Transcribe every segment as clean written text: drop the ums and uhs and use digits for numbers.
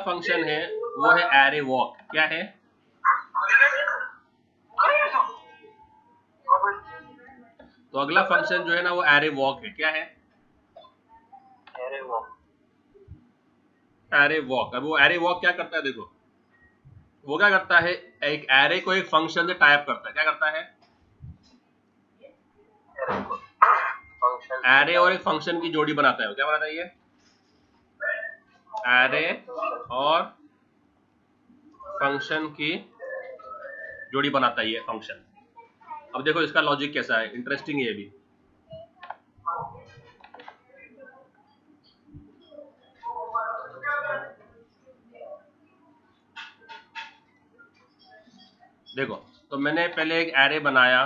Function है वो है एरे वॉक। क्या है? तो अगला फंक्शन जो है ना वो एरे वॉक है। क्या है? Array walk. Array walk. अब वो एरे वॉक क्या करता है? देखो वो क्या करता है, एक एरे को एक फंक्शन से टाइप करता है। क्या करता है? एरे और एक फंक्शन की जोड़ी बनाता है। क्या बनाता है ये? एरे और फंक्शन की जोड़ी बनाता है ये फंक्शन। अब देखो इसका लॉजिक कैसा है, इंटरेस्टिंग है ये भी। देखो तो मैंने पहले एक एरे बनाया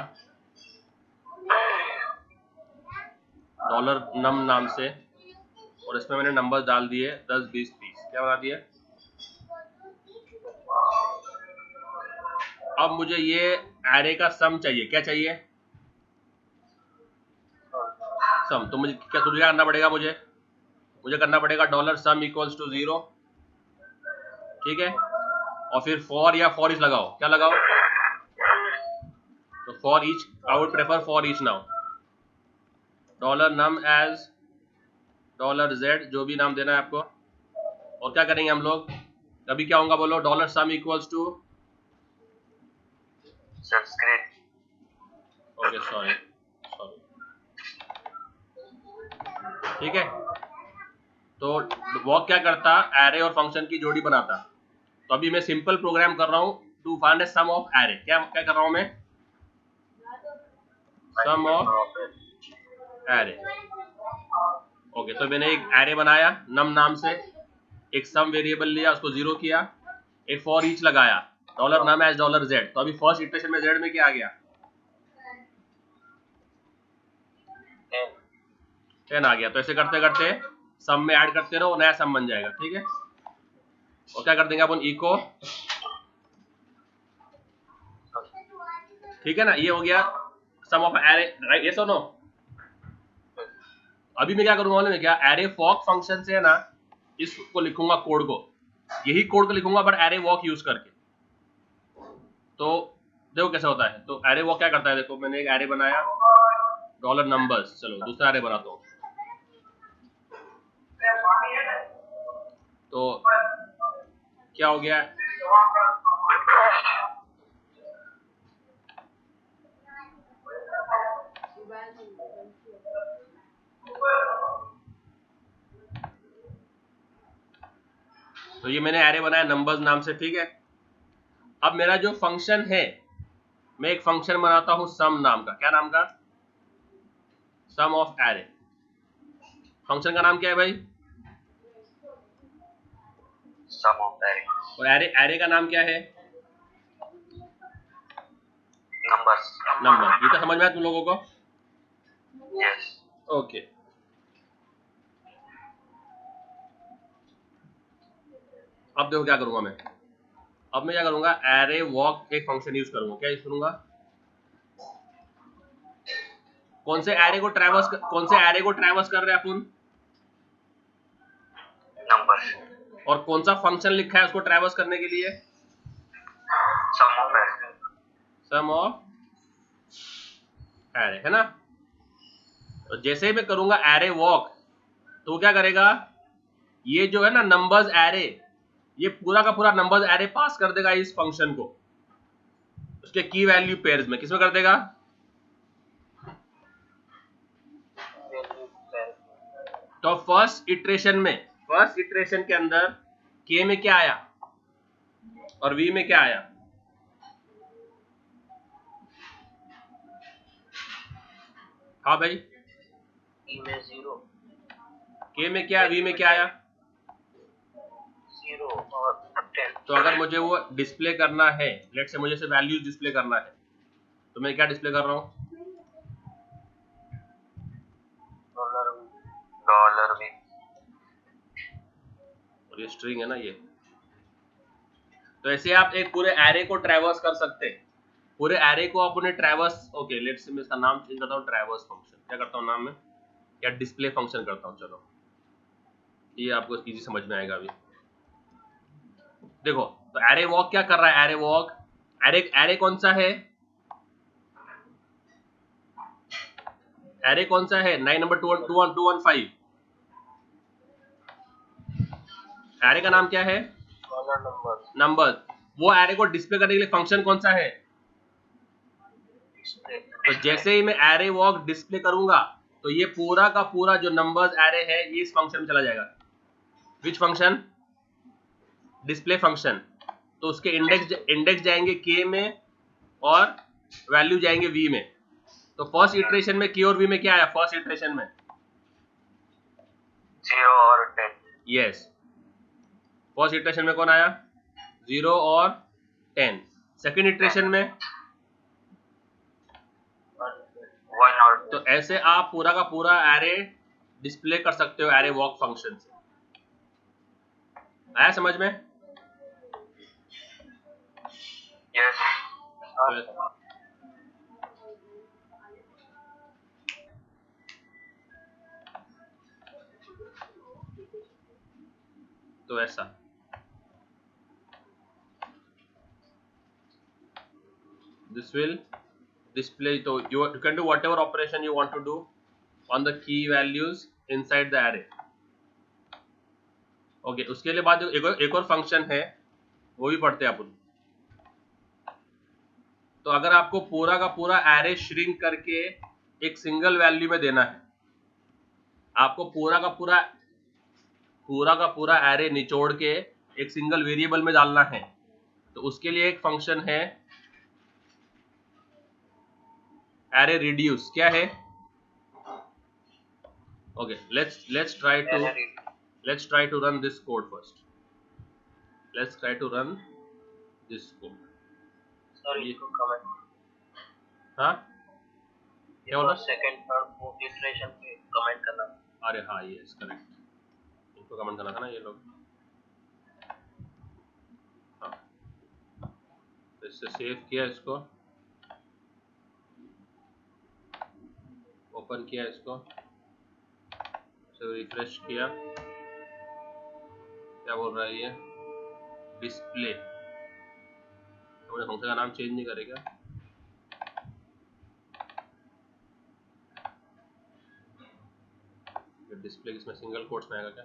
$num नाम से, और इसमें मैंने नंबर डाल दिए 10, 20, 30। क्या बना दिया? अब मुझे ये एरे का सम चाहिए। क्या चाहिए? सम। तो मुझे क्या करना पड़ेगा? मुझे करना पड़ेगा $sum इक्वल्स टू 0। ठीक है, और फिर फॉर या फॉर ईच लगाओ। क्या लगाओ? तो for each, I would prefer for each now. $num as $z, जो भी नाम देना है आपको। और क्या करेंगे हम लोग? अभी क्या होगा बोलो? $sum इक्वल्स टू संस्कृत। Okay sorry. ठीक है, तो वॉक क्या करता? एरे और फंक्शन की जोड़ी बनाता। तो अभी मैं सिंपल प्रोग्राम कर रहा हूं to find sum of array. क्या क्या कर रहा हूं मैं? सम ऑफ एरे। ओके, तो मैंने एक एरे बनाया नम नाम से, एक सम वेरिएबल लिया, उसको 0 किया, एक फॉर ईच लगाया $num एज $z। तो अभी फर्स्ट इटरेशन में z में क्या आ गया? 10 आ गया। तो ऐसे करते करते सम में ऐड करते रहो, नया सम बन जाएगा। ठीक है, और क्या कर देंगे अपन? इको। ठीक है ना, ये हो गया सम ऑफ एरे, राइट? यस और नो? अभी मैं क्या करूंगा मालूम है क्या? एरे फॉक फंक्शन से है ना, इसको लिखूंगा, कोड को, यही कोड को लिखूंगा बट एरे वॉक यूज करके। तो देखो कैसा होता है। तो एरे वॉक क्या करता है? देखो मैंने एक एरे बनाया $numbers। चलो दूसरा एरे बनाता हूँ। तो क्या हो गया? तो ये मैंने एरे बनाया नंबर्स नाम से। ठीक है, अब मेरा जो फंक्शन है, मैं एक फंक्शन बनाता हूं सम नाम का। क्या नाम का? सम ऑफ एरे। फंक्शन का नाम क्या है भाई? सम ऑफ एरे। और एरे एरे का नाम क्या है? नंबर्स। नंबर। ये तो समझ में आया तुम लोगों को? यस। ओके, अब देखो क्या करूंगा मैं। अब मैं क्या करूंगा? एरे वॉक एक फंक्शन यूज करूंगा। क्या यूज करूंगा? कौन से एरे को ट्रैवर्स कर रहे हैं अपन? नंबर्स। और कौन सा फंक्शन लिखा है उसको ट्रैवर्स करने के लिए? Sum of array. Sum of array, है ना? तो जैसे ही मैं करूंगा एरे वॉक, तो क्या करेगा? ये जो है ना नंबर्स एरे, ये पूरा का पूरा नंबर्स एरे पास कर देगा इस फंक्शन को, उसके की वैल्यू पेयर्स में। किसमें कर देगा? तो फर्स्ट इटरेशन के अंदर के में क्या आया और वी में क्या आया? हाँ भाई, ई में 0, के में क्या, वी में क्या आया? 0 और 10। तो अगर मुझे वो डिस्प्ले करना है, लेट से मुझे सिर्फ वैल्यूज डिस्प्ले करना है, तो मैं क्या डिस्प्ले कर रहा हूँ? डॉलर भी। और ये स्ट्रिंग है ना ये। तो ऐसे आप एक पूरे एरे को ट्रैवर्स कर सकते हैं। पूरे एरे को आप उन्हें ट्रैवर्स, ओके लेट्स से मैं इसका नाम चेंज करता हूँ, ट्रैवर्स फंक्शन। क्या करता हूँ नाम में? या डिस्प्ले फंक्शन करता हूँ। चलो ये आपको इजी समझ में आएगा अभी। देखो तो एरे वॉक क्या कर रहा है, एरे वॉक, एरे कौन सा है, एरे कौन सा है 9 नंबर 215, एरे का नाम क्या है, नंबर। वो एरे को डिस्प्ले करने के लिए फंक्शन कौन सा है, तो जैसे ही मैं एरे वॉक डिस्प्ले करूंगा तो ये पूरा का पूरा जो नंबर्स एरे है ये इस फंक्शन में चला जाएगा। Which function, display function. तो उसके इंडेक्स जाएंगे के में और वैल्यू जाएंगे वी में। तो फर्स्ट इटरेशन में के और वी में क्या आया, फर्स्ट इटरेशन में 0 और 10। यस, फर्स्ट इटरेशन में कौन आया 0 और 10। सेकंड इटरेशन में 1 और 2। तो ऐसे आप पूरा का पूरा एरे डिस्प्ले कर सकते हो एरे वॉक फंक्शन से। आया समझ में? यस। तो ऐसा this will display, so you can do whatever operation you want to do on the key values inside the array. Okay उसके लिए बाद एक और फंक्शन है वो भी पढ़ते हैं अपन। तो अगर आपको पूरा का पूरा एरे श्रिंक करके एक सिंगल वैल्यू में देना है, आपको पूरा का पूरा एरे निचोड़ के एक सिंगल वेरिएबल में डालना है, तो उसके लिए एक फंक्शन है एरे रिड्यूस। क्या है, okay let's try to run this code first. Let's try to run this code. Sorry इसको कमेंट, हाँ क्या बोला, सेकंड थर्ड फोर्थ इटरेशन पे कमेंट करना। अरे हाँ यस करेक्ट, इनको कमेंट करना था ना ये लोग। हाँ तो इससे सेव किया, इसको ओपन किया, इसको रिफ्रेश किया, क्या बोल रहा है ये, डिस्प्ले। अपने फंक्शन का नाम चेंज नहीं करेगा, डिस्प्ले इसमें सिंगल कोट्स में आएगा क्या,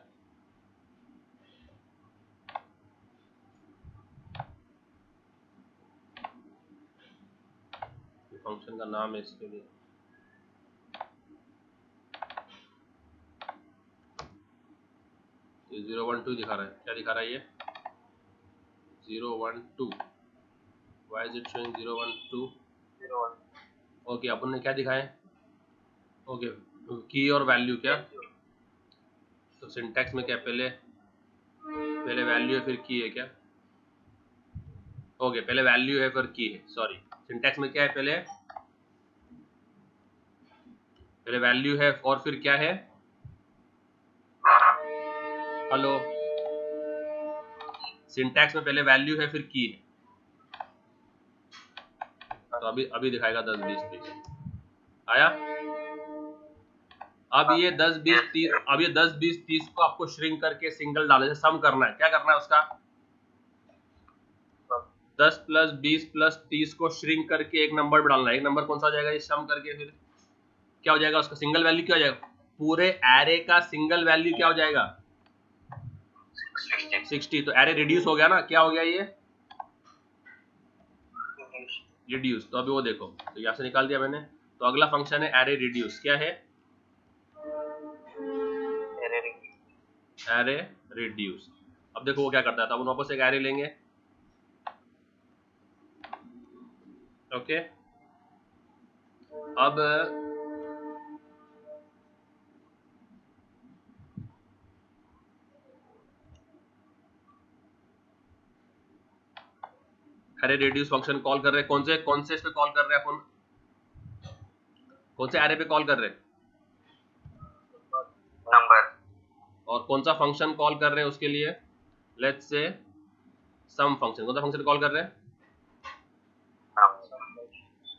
फंक्शन का नाम है इसके लिए, ये 012 दिखा रहा है, क्या दिखा रहा है ये 012, why is it showing 012, okay अपन ने क्या दिखाया, ओके की और वैल्यू क्या, तो सिंटैक्स में क्या पहले वैल्यू है फिर की है क्या, ओके पहले वैल्यू है फिर की है, सॉरी सिंटैक्स में क्या है, पहले वैल्यू है और फिर क्या है, हेलो, सिंटैक्स में पहले वैल्यू है फिर की है। तो अभी दिखाएगा 10 20 30 आया। अब ये 10 20 30, अब ये 10 20 30 को आपको श्रिंक करके सिंगल डालने से सम करना है। क्या करना है उसका, 10 प्लस 20 प्लस 30 को श्रिंक करके एक नंबर में डालना है। एक नंबर कौन सा हो जाएगा, ये सम करके फिर क्या हो जाएगा, उसका सिंगल वैल्यू क्या हो जाएगा, पूरे एरे का सिंगल वैल्यू क्या हो जाएगा 60। तो एरे रिड्यूस हो गया ना, क्या हो गया ये रिड्यूस। तो अभी वो देखो, तो यहाँ से निकाल दिया मैंने। तो अगला फंक्शन है एरे रिड्यूस। क्या है, एरे रिड्यूस। अब देखो वो क्या करता है, तो अपन वापस एक एरे लेंगे, ओके। अब एरे रिड्यूस फंक्शन कॉल कर रहे हैं, कौन से इस पे कॉल कर रहे हैं अपन, कौन से एरे पे कॉल कर रहे हैं, नंबर। और कौन सा फंक्शन कॉल कर रहे हैं उसके लिए, लेट्स से सम फंक्शन। कौन सा फंक्शन कॉल कर रहे हैं,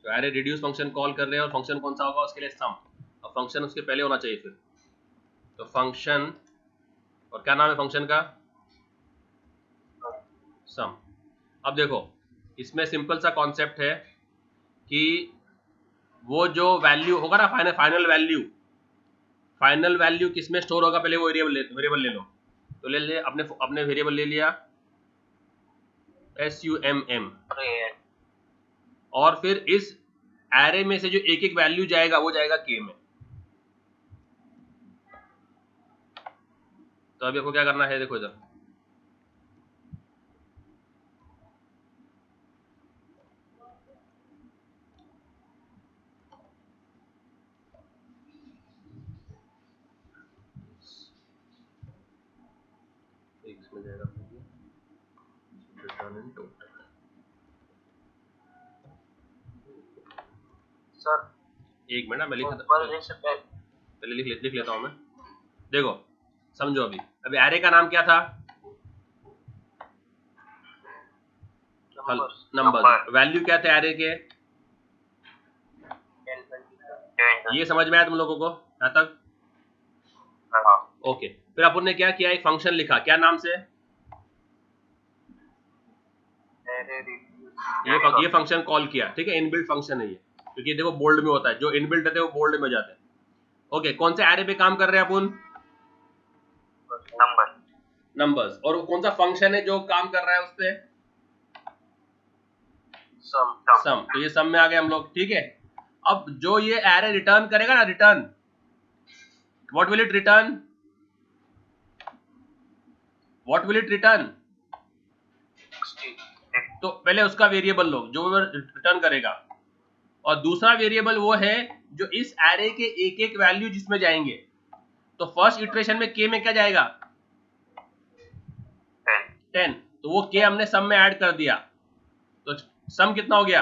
तो एरे रिड्यूस फंक्शन कॉल कर रहे हैं, और फंक्शन कौन सा होगा उसके लिए सम, और फंक्शन उसके पहले होना चाहिए फिर। तो फंक्शन, और क्या नाम है फंक्शन का, सम। अब देखो इसमें सिंपल सा कॉन्सेप्ट है कि वो जो वैल्यू होगा ना, फाइनल वैल्यू किस में स्टोर होगा, पहले वो वेरिएबल ले लो। तो ले लिए अपने वेरिएबल ले लिया SUMM, और फिर इस एरे में से जो एक एक वैल्यू जाएगा वो जाएगा K में। तो अभी आपको क्या करना है, देखो इधर इसमें जाएगा रिटर्न इन टोटल। सर एक मिनट मैं ऊपर से पहले लिख लेता हूं मैं। देखो समझो, अभी एरे का नाम क्या था, नंबर। वैल्यू क्या थे एरे के, ये समझ में आया तुम लोगों को यहां तक? ओके, फिर अपन ने क्या किया, एक फंक्शन लिखा, क्या नाम से, ये फंक्शन कॉल किया, ठीक है, इनबिल्ट फंक्शन है ये, क्योंकि देखो बोल्ड में होता है, जो इनबिल्ट रहते हैं वो बोल्ड में जाते हैं। ओके, कौन से एरे पे काम कर रहे हैं अपन, नंबर्स। और कौन सा फंक्शन है जो काम कर रहा है उस पे, सम। तो ये सम में आ गए हम लोग, ठीक है। अब जो ये एरे रिटर्न करेगा ना, return, what will it return, तो पहले उसका वेरिएबल लो जो रिटर्न करेगा, और दूसरा वेरिएबल वो है जो इस एरे के एक एक वैल्यू जिसमें जाएंगे। तो फर्स्ट इटरेशन में K में क्या जाएगा, 10, तो वो K हमने सम में ऐड कर दिया, तो सम कितना हो गया,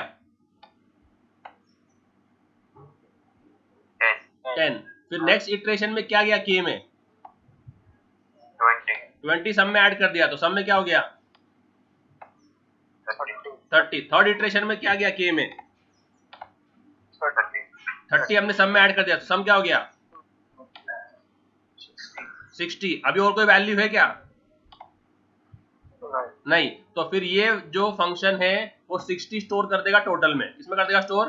10। फिर नेक्स्ट इटरेशन में क्या गया K में, 20 सम में ऐड कर दिया, तो सम में क्या हो गया, 30। थर्ड इटरेशन में क्या गया K में, 30 हमने सम में ऐड कर दिया, तो सम क्या हो गया, 60। अभी और कोई वैल्यू है क्या, नहीं। तो फिर ये जो फंक्शन है वो 60 स्टोर कर देगा टोटल में, इसमें कर देगा स्टोर,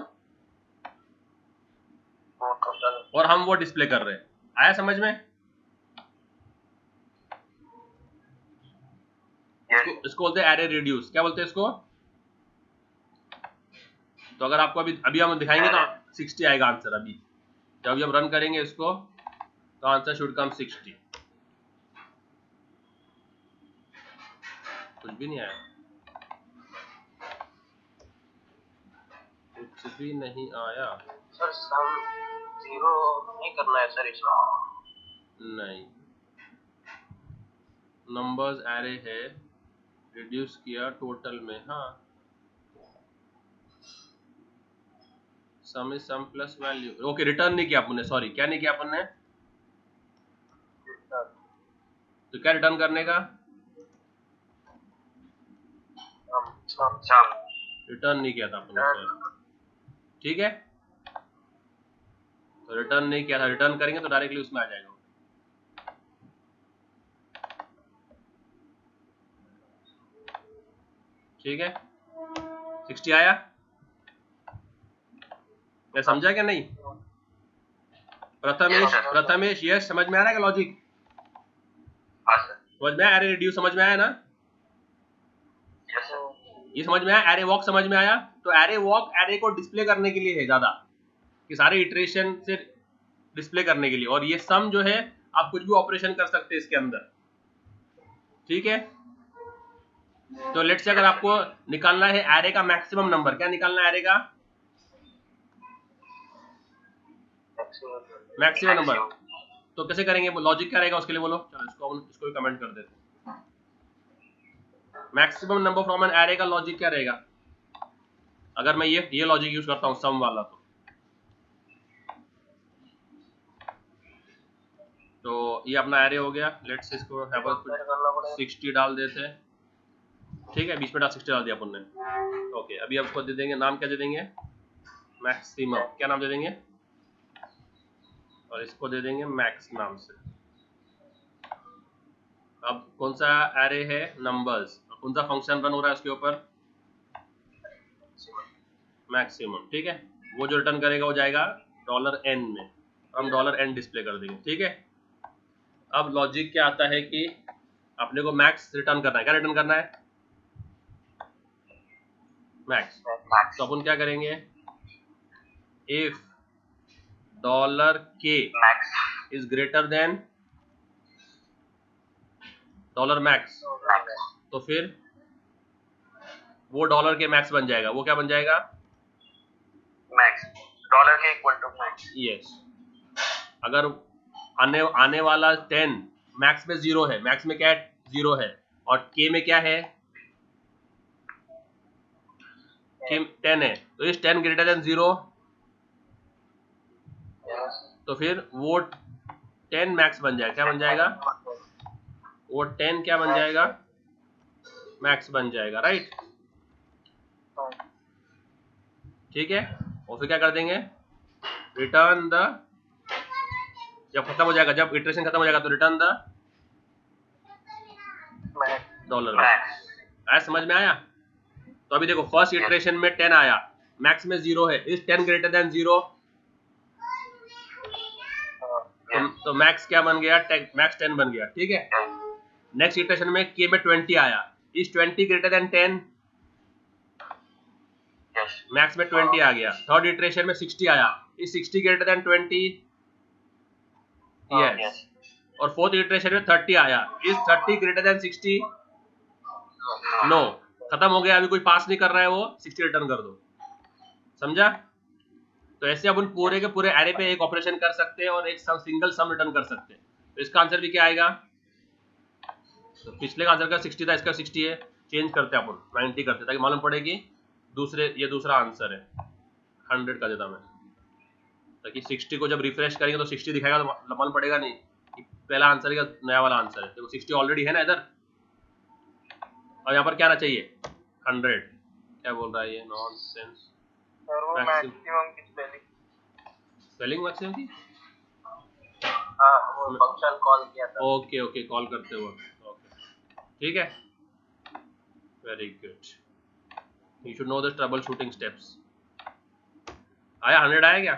और हम वो डिस्प्ले कर रहे हैं। आया समझ में? इसको बोलते हैं एरे रिड्यूस। क्या बोलते हैं इसको? तो अगर आपको अभी हम दिखाएंगे तो 60 आएगा आंसर। अभी जब हम रन करेंगे इसको तो आंसर शुड कम 60। कुछ भी नहीं आया, कुछ भी नहीं आया सर। सम 0 नहीं करना है सर इसमें, नहीं। नंबर्स एरे है, रिड्यूस किया टोटल में, हाँ। Sum is sum plus value. Okay, return नहीं किया अपन ने, सॉरी, क्या नहीं किया अपन ने, तो क्या रिटर्न करने का, रिटर्न नहीं किया था अपन ने, ठीक है। तो रिटर्न नहीं किया था, रिटर्न करेंगे तो डायरेक्टली उसमें आ जाएगा, ठीक है। 60 आया, मैं समझा क्या नहीं? प्रथमेश यस, समझ में आ रहा है लॉजिक? समझ में आया? एरे रिड्यूस समझ में आया ना? ये समझ में आया? एरे वॉक समझ में आया? तो एरे वॉक एरे को डिस्प्ले करने के लिए है ज्यादा, कि सारे इटरेशन से डिस्प्ले करने के लिए। और ये सम जो है आप कुछ भी ऑपरेशन कर सकते हैं इसके अंदर, ठीक है। तो लेट्स से अगर आपको निकालना है एरे का मैक्सिमम नंबर, क्या निकालना है एरे का मैक्सिमम नंबर, तो कैसे करेंगे, लॉजिक क्या रहेगा उसके लिए बोलो? चलो इसको भी कमेंट कर देते हैं। Maximum number from an array का लॉजिक क्या रहेगा? अगर मैं ये लॉजिक यूज करता हूं सम वाला, तो ये अपना एरे हो गया। लेट्स इसको 60 डाल देते हैं, ठीक है। 20 में 60 डाल दिया अपन ने। ओके, अभी आपको दे देंगे नाम, क्या दे देंगे, मैक्सिमम। क्या नाम दे देंगे? और इसको दे देंगे मैक्स नाम से। अब कौन सा एरे है? नंबर्स। कौन सा फंक्शन रन हो रहा है उसके ऊपर? मैक्सिमम, ठीक है। वो जो रिटर्न करेगा वो जाएगा $n में, हम $n डिस्प्ले कर देंगे, ठीक है। अब लॉजिक क्या आता है कि अपने को मैक्स रिटर्न करना है। क्या रिटर्न करना है? मैक्स। तो अपन क्या करेंगे, if $k is greater than $max, तो फिर वो डॉलर के मैक्स बन जाएगा। वो क्या बन जाएगा? मैक्स, डॉलर के इक्वल टू मैक्स। यस। अगर आने वाला 10 मैक्स में 0 है, मैक्स में क्या है? 0 है, और के में क्या है? के 10 है, तो इस 10 ग्रेटर देन 0, तो फिर वो 10 मैक्स बन जाएगा। क्या बन जाएगा? वो 10 क्या बन जाएगा? मैक्स बन जाएगा, राइट। ठीक है। और फिर क्या कर देंगे, रिटर्न द, जब खत्म हो जाएगा, जब इटरेशन खत्म हो जाएगा तो रिटर्न द $। आया समझ में? आया? तो अभी देखो फर्स्ट इटरेशन में 10 आया, मैक्स में 0 है, इज 10 ग्रेटर देन 0, तो मैक्स क्या बन गया? मैक्स 10 बन गया, ठीक है। नेक्स्ट इटरेशन में के में 20 आया, इज 20 ग्रेटर देन 10, मैक्स में 20 आ गया। थर्ड इटरेशन में 60 आया, इज 60 ग्रेटर देन 20, यस। और फोर्थ इटरेशन में 30 आया, इज 30 ग्रेटर देन 60, नो। खत्म हो गया, अभी कोई पास नहीं कर रहा है, वो 60 रिटर्न कर दो। समझा? तो ऐसे अपन पूरे के पूरे एरे पे एक ऑपरेशन कर सकते हैं और एक सिंगल सम रिटर्न कर सकते हैं। तो इसका आंसर भी क्या आएगा? तो पिछले का आंसर का 60 था, इसका 60 है, चेंज करते हैं अपन 90 करते, ताकि मालूम पड़े कि ये दूसरा आंसर है। 100 का देता मैं, ताकि 60 को जब रिफ्रेश करेंगे तो 60 दिखाएगा, तो मालूम पड़ेगा नहीं कि पहला आंसर है नया वाला आंसर है। देखो 60 ऑलरेडी है ना इधर, और यहाँ पर क्या आना चाहिए? 100। क्या बोल रहा है ये? नॉनसेंस। मैक्सिमम की स्पेलिंग मैक्सिमम की? हाँ, वो फंक्शन कॉल किया था। ओके, कॉल करते हुए, ओके, ठीक है, very good. You should know the trouble shooting steps. आया 100 आया क्या?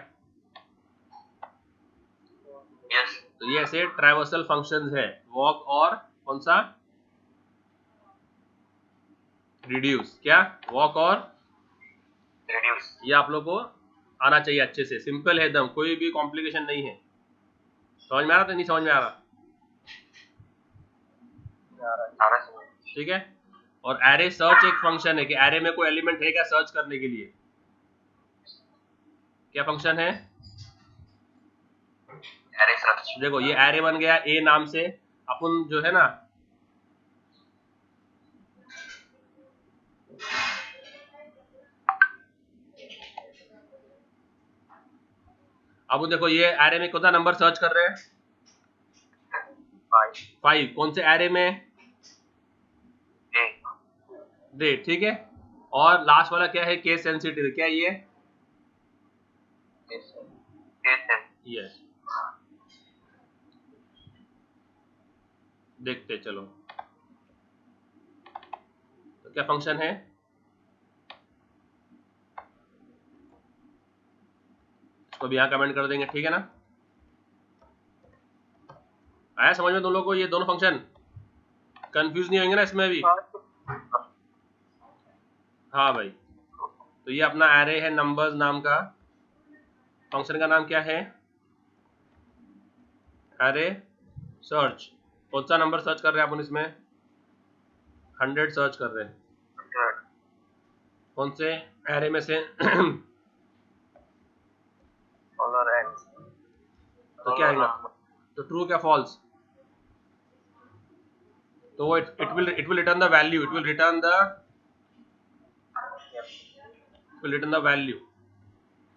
यस। तो ये ऐसे ट्राइवर्सल फंक्शंस है, वॉक और कौन सा? रिड्यूस। क्या? वॉक और रिड्यूस। ये आप लोग को आना चाहिए अच्छे से, सिंपल है एकदम, कोई भी कॉम्प्लिकेशन नहीं है। समझ में आ रहा था? नहीं समझ में आ रहा? ठीक है। और एरे सर्च एक फंक्शन है कि एरे में कोई एलिमेंट है क्या सर्च करने के लिए। क्या फंक्शन है? Array search. देखो ये एरे बन गया ए नाम से, अपन जो है ना, अब देखो ये एरे में कितना नंबर सर्च कर रहे हैं? 5। कौन से एरे में? दे, ठीक है। और लास्ट वाला क्या है? Case sensitive. क्या ये? यस। देखते चलो, तो क्या फंक्शन है? इसको भी यहाँ कमेंट कर देंगे, ठीक है ना? आया समझ में तुम लोग को? ये दोनों फंक्शन कंफ्यूज नहीं होंगे ना इसमें भी? हाँ भाई। तो ये अपना एरे है नंबर्स नाम का, फंक्शन का नाम क्या है? Array search. कौन सा नंबर सर्च कर रहे हैं अपन इसमें? 100 सर्च कर रहे हैं। कौन से एरे में से? तो क्या आएगा? तो ट्रू क्या फॉल्स? तो वो it will return the value, it will return the value.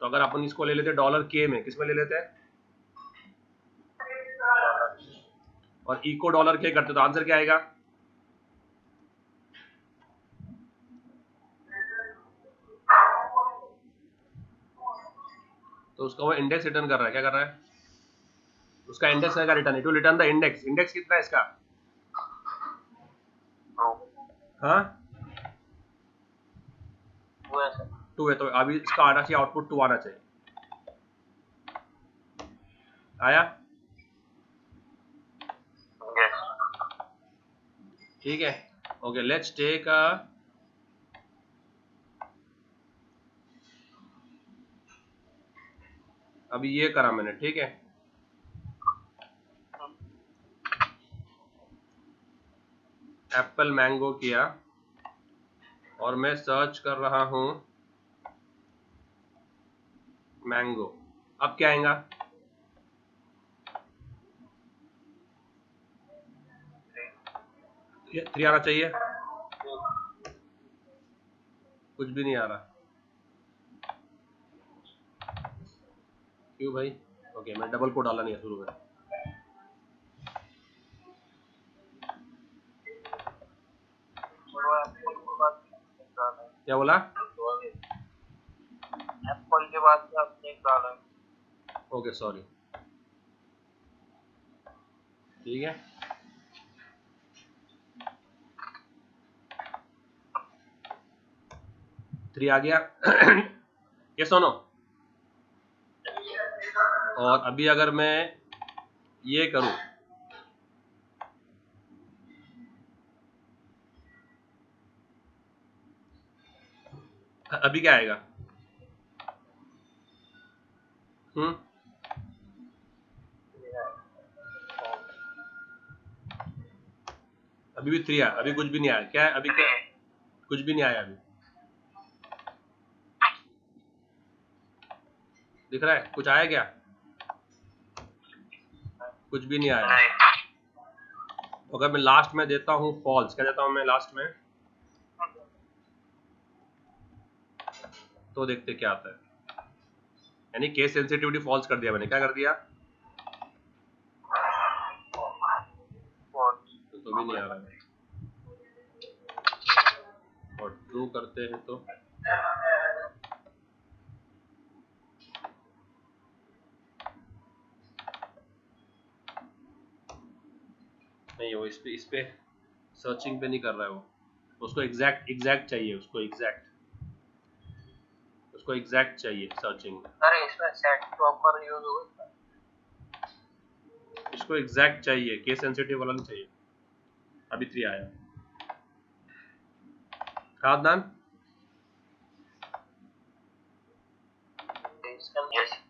तो अगर अपन इसको ले लेते $k में, किस में ले लेते हैं? और इको $k करते तो आंसर क्या आएगा? तो उसका वो इंडेक्स रिटर्न कर रहा है। क्या कर रहा है? उसका इंडेक्स का return, it will return the index. Index कितना है इसका? हाँ वो है सर। 2 है, तो अभी इसका आना चाहिए, आउटपुट 2 आना चाहिए। आया? यस। ठीक है, ओके, लेट्स टेक अभी ये करा मैंने, ठीक है, एप्पल मैंगो किया और मैं सर्च कर रहा हूं मैंगो। अब क्या आएगा? 3 आना चाहिए, कुछ भी नहीं आ रहा, क्यों भाई? ओके, मैं डबल को डाला नहीं है शुरू में। चलो एप्पल के बाद निकाला क्या बोला? है। एप्पल के बाद से आपने निकाला है। ओके सॉरी, ठीक है, थ्री आ गया। ये सुनो, और अभी अगर मैं ये करूं, अभी क्या आएगा? अभी भी 3 आया, अभी कुछ भी नहीं आया। क्या है अभी? क्या कुछ भी नहीं आया अभी? दिख रहा है कुछ आया क्या? कुछ भी नहीं आया। नहीं। तो अगर मैं लास्ट में देता हूँ फॉल्स, क्या देता हूँ मैं लास्ट में, तो देखते क्या आता है। यानी केस सेंसिटिविटी फॉल्स कर दिया मैंने। क्या कर दिया? तो भी नहीं आ रहा है। और ट्रू करते हैं तो नहीं, वो इस पे सर्चिंग पे नहीं कर रहा है वो। उसको एग्जैक्ट चाहिए, उसको एग्जैक्ट चाहिए सर्चिंग में। अरे इसमें सेट प्रॉपर यूज होगा। इसको एग्जैक्ट चाहिए, केस सेंसिटिव वाला नहीं चाहिए। अभी 3 आया। खादनान